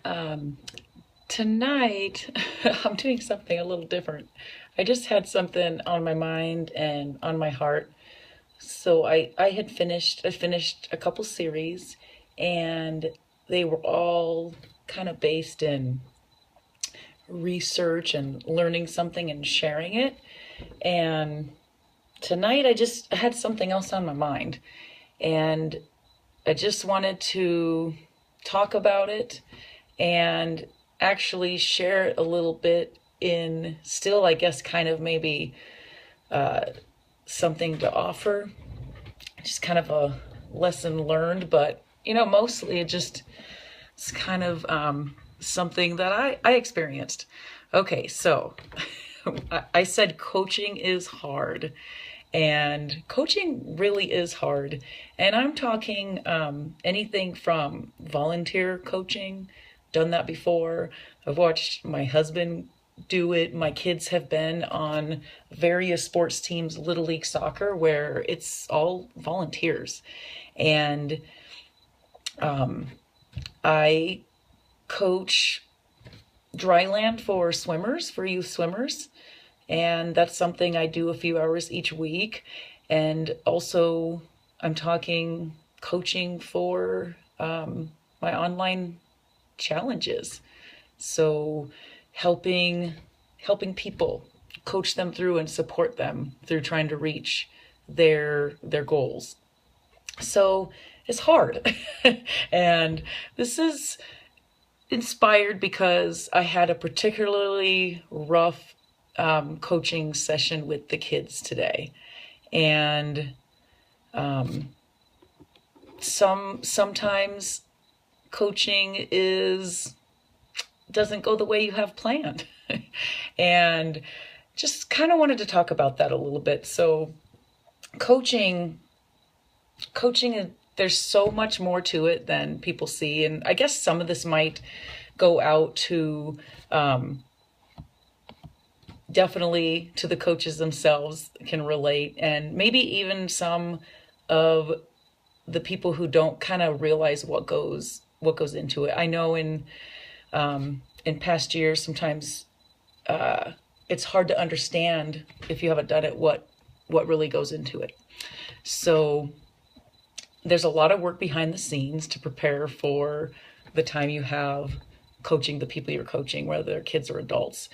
Um, Tonight, I'm doing something a little different. I just had something on my mind and on my heart. So I finished a couple series, and they were all kind of based in research and learning something and sharing it. And tonight I had something else on my mind, and I just wanted to talk about it and actually share it a little bit in still, I guess, kind of maybe something to offer, just kind of a lesson learned, but mostly it's kind of something that I experienced. Okay, so I said coaching is hard, and coaching really is hard. And I'm talking anything from volunteer coaching, done that before. I've watched my husband do it. My kids have been on various sports teams, Little League Soccer, where it's all volunteers. And I coach dryland for swimmers, for youth swimmers. And that's something I do a few hours each week. And also, I'm talking coaching for my online challenges. So helping people, coach them through and support them through trying to reach their goals. So it's hard. And this is inspired because I had a particularly rough coaching session with the kids today. And sometimes coaching is doesn't go the way you have planned. And just kind of wanted to talk about that a little bit. So coaching coaching, there's so much more to it than people see. And I guess some of this might go out to definitely to the coaches themselves, can relate, and maybe even some of the people who don't kind of realize what goes into it. I know in past years sometimes it's hard to understand if you haven't done it what really goes into it. So there's a lot of work behind the scenes to prepare for the time you have coaching the people you're coaching, whether they're kids or adults.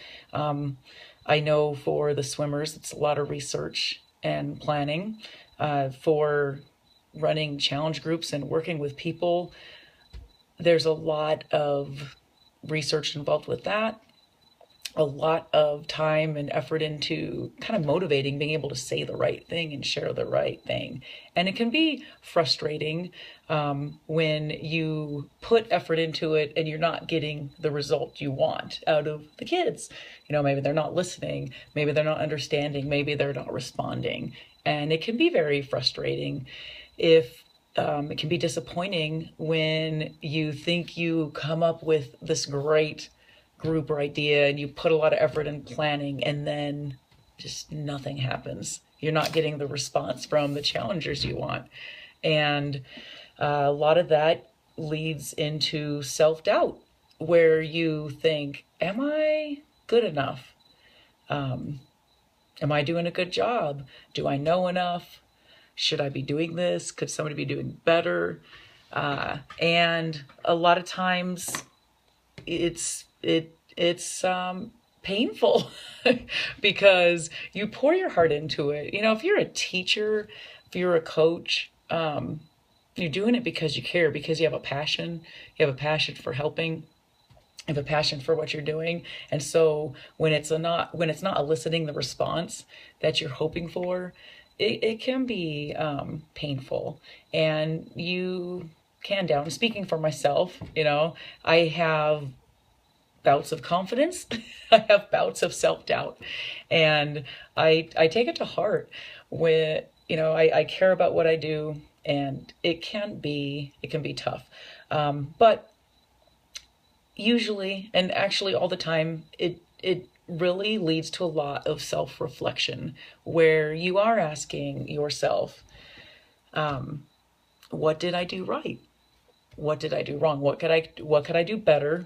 I know for the swimmers, it's a lot of research and planning. For running challenge groups and working with people, there's a lot of research involved with that, a lot of time and effort into kind of motivating, being able to say the right thing and share the right thing. And it can be frustrating when you put effort into it and you're not getting the result you want out of the kids. Maybe they're not listening, maybe they're not understanding, maybe they're not responding. And it can be very frustrating if it can be disappointing when you think you come up with this great group or idea and you put a lot of effort in planning and then just nothing happens. You're not getting the response from the challengers you want. And a lot of that leads into self-doubt, where you think, am I good enough? Am I doing a good job? Do I know enough? Should I be doing this? Could somebody be doing better? And a lot of times it's painful because you pour your heart into it. If you're a teacher, if you're a coach, you're doing it because you care, because you have a passion. You have a passion for helping. You have a passion for what you're doing. And so when it's not eliciting the response that you're hoping for, it can be painful, and you can down. Speaking for myself, I have bouts of confidence. I have bouts of self-doubt, and I take it to heart when I care about what I do, and it can be tough, but usually, and actually all the time, it really leads to a lot of self-reflection, where you are asking yourself, what did I do right? what did I do wrong? What could I do better?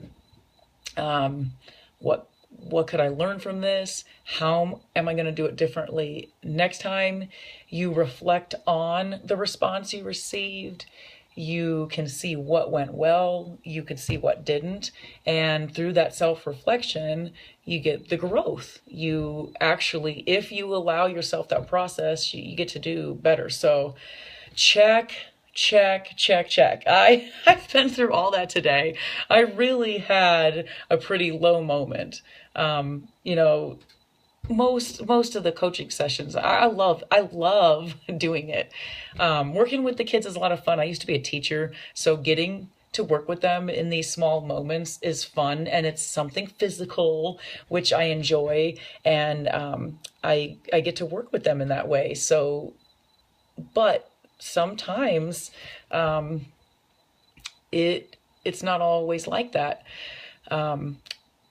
Um, what what could I learn from this? How am I going to do it differently next time? You reflect on the response you received. You can see what went well, you can see what didn't, and through that self-reflection you get the growth. You actually, if you allow yourself that process, you get to do better. So check, check, check, check. I've been through all that today. I really had a pretty low moment. You know, most of the coaching sessions, I love doing it. Working with the kids is a lot of fun. I used to be a teacher, so getting to work with them in these small moments is fun, and it's something physical, which I enjoy, and I get to work with them in that way. So, but sometimes it's not always like that.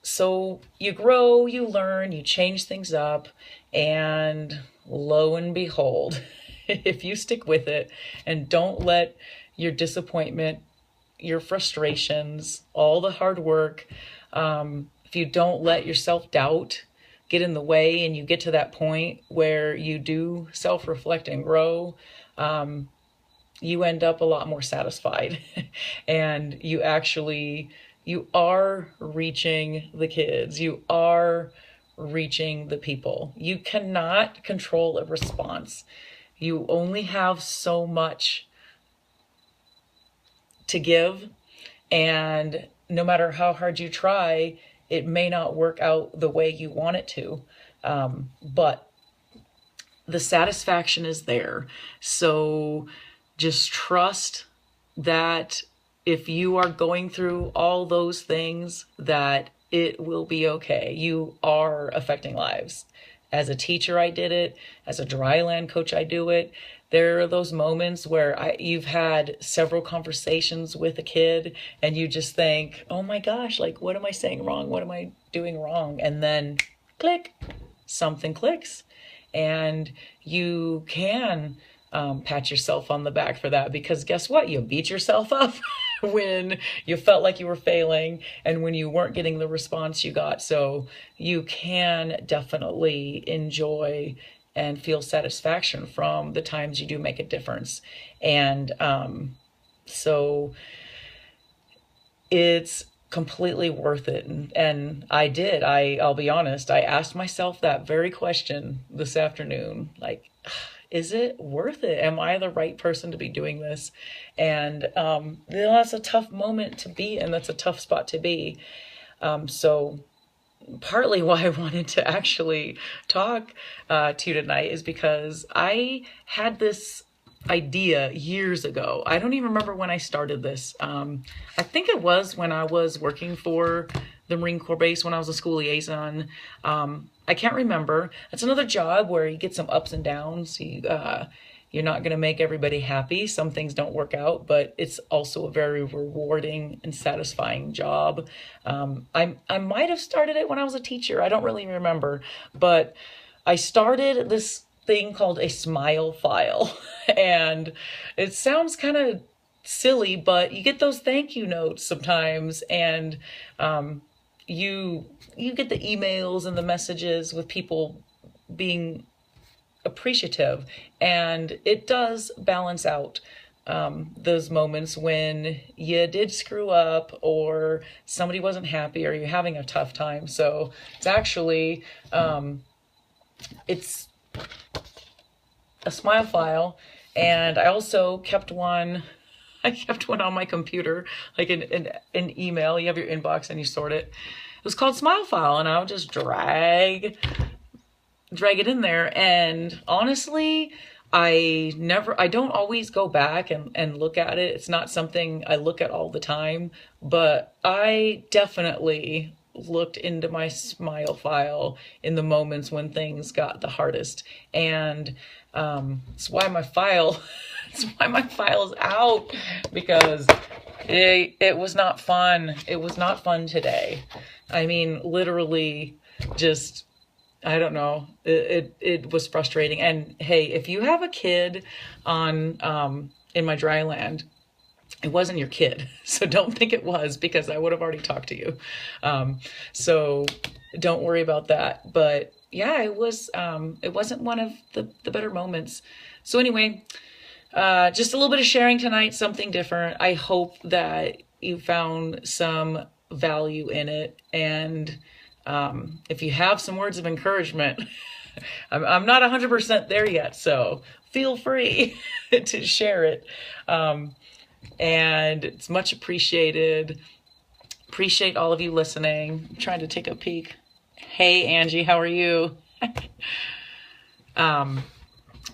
So you grow, you learn, you change things up, and lo and behold, if you stick with it and don't let your disappointment, your frustrations, all the hard work, if you don't let your self-doubt get in the way and you get to that point where you do self-reflect and grow, you end up a lot more satisfied and you are reaching the kids. You are reaching the people. You cannot control a response. You only have so much to give. And no matter how hard you try, it may not work out the way you want it to. But the satisfaction is there. So just trust that if you are going through all those things, that it will be okay. You are affecting lives. As a teacher, I did it. As a dryland coach, I do it. There are those moments where you've had several conversations with a kid and you just think, oh my gosh, like, what am I saying wrong? What am I doing wrong? And then click, something clicks. And you can pat yourself on the back for that, because guess what? You beat yourself up when you felt like you were failing and when you weren't getting the response you got. So you can definitely enjoy and feel satisfaction from the times you do make a difference. And so it's completely worth it. And I'll be honest, I asked myself that very question this afternoon, like, is it worth it? Am I the right person to be doing this? And that's a tough moment to be in. That's a tough spot to be. So partly why I wanted to actually talk to you tonight is because I had this idea years ago. I don't even remember when I started this. I think it was when I was working for the Marine Corps base, when I was a school liaison. I can't remember. It's another job where you get some ups and downs. You're not going to make everybody happy. Some things don't work out, but it's also a very rewarding and satisfying job. I might have started it when I was a teacher. I don't really remember, but I started this thing called a smile file. And it sounds kind of silly, but you get those thank you notes sometimes, and you get the emails and the messages with people being appreciative, and it does balance out those moments when you did screw up or somebody wasn't happy or you're having a tough time. So it's actually it's a smile file, and I also kept one. I kept one on my computer, like an email. You have your inbox and you sort it. It was called Smile File, and I would just drag it in there. And honestly, I don't always go back and look at it. It's not something I look at all the time, but I definitely looked into my smile file in the moments when things got the hardest. And it's why my file it's why my file's out, because it was not fun. It was not fun today. I mean, literally just, I don't know. It was frustrating. And hey, if you have a kid on in my dry land, It wasn't your kid. So don't think it was, because I would have already talked to you. So don't worry about that. But yeah, it wasn't one of the better moments. So anyway, just a little bit of sharing tonight, something different. I hope that you found some value in it. And if you have some words of encouragement, I'm not 100% there yet, so feel free to share it. And it's much appreciated. Appreciate all of you listening. I'm trying to take a peek. Hey, Angie, how are you?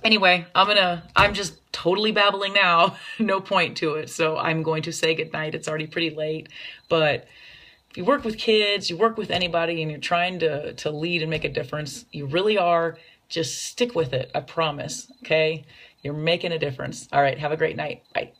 Anyway, I'm just totally babbling now. No point to it. So I'm going to say goodnight. It's already pretty late. But if you work with kids, you work with anybody, and you're trying to lead and make a difference, you really are. Just stick with it. I promise. Okay? You're making a difference. All right. Have a great night. Bye.